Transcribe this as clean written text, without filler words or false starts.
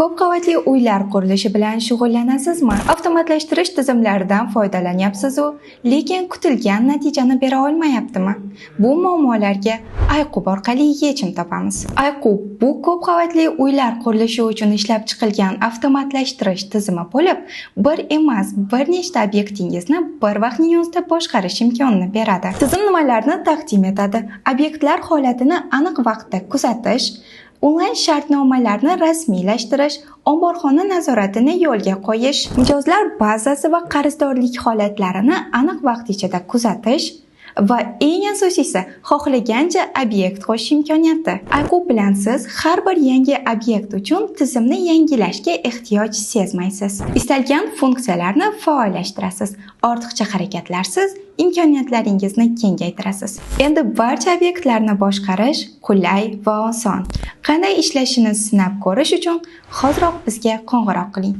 Ko'p qavatli uylar qurilishi bilan shug'ullanasizmi? Avtomatlashtirish tizimlaridan foydalanyapsiz-u, lekin kutilgan natijani bera olmayaptimi? Bu muammolarga iQub orqali yechim topamiz. iQub bu ko'p qavatli uylar qurilishi uchun ishlab chiqilgan avtomatlashtirish tizimi bo'lib, bir emas, bir nechta obyektingizni bir vaqtning o'zida boshqarish imkonini beradi. Tizim nimalarni taqdim etadi? Obyektlar holatini aniq vaqtda kuzatish, onlayn shartnomalarni rasmiylashtirish, omborxona nazoratini yo'lga qo'yish, mijozlar bazasi va qarzdorlik holatlarini aniq vaqt ichida kuzatish va eng asosiysi, xohlagancha obyekt qo'shish imkoniyati. iQub bilan siz har bir yangi obyekt uchun tizimni yangilashga ehtiyoj sezmaysiz. Istalgan funksiyalarni faollashtirasiz, ortiqcha harakatlarsiz imkoniyatlaringizni kengaytirasiz. Endi barcha obyektlarni boshqarish qulay va oson. Qanday ishlashini sinab ko'rish uchun hoziroq bizga qo'ng'iroq qiling.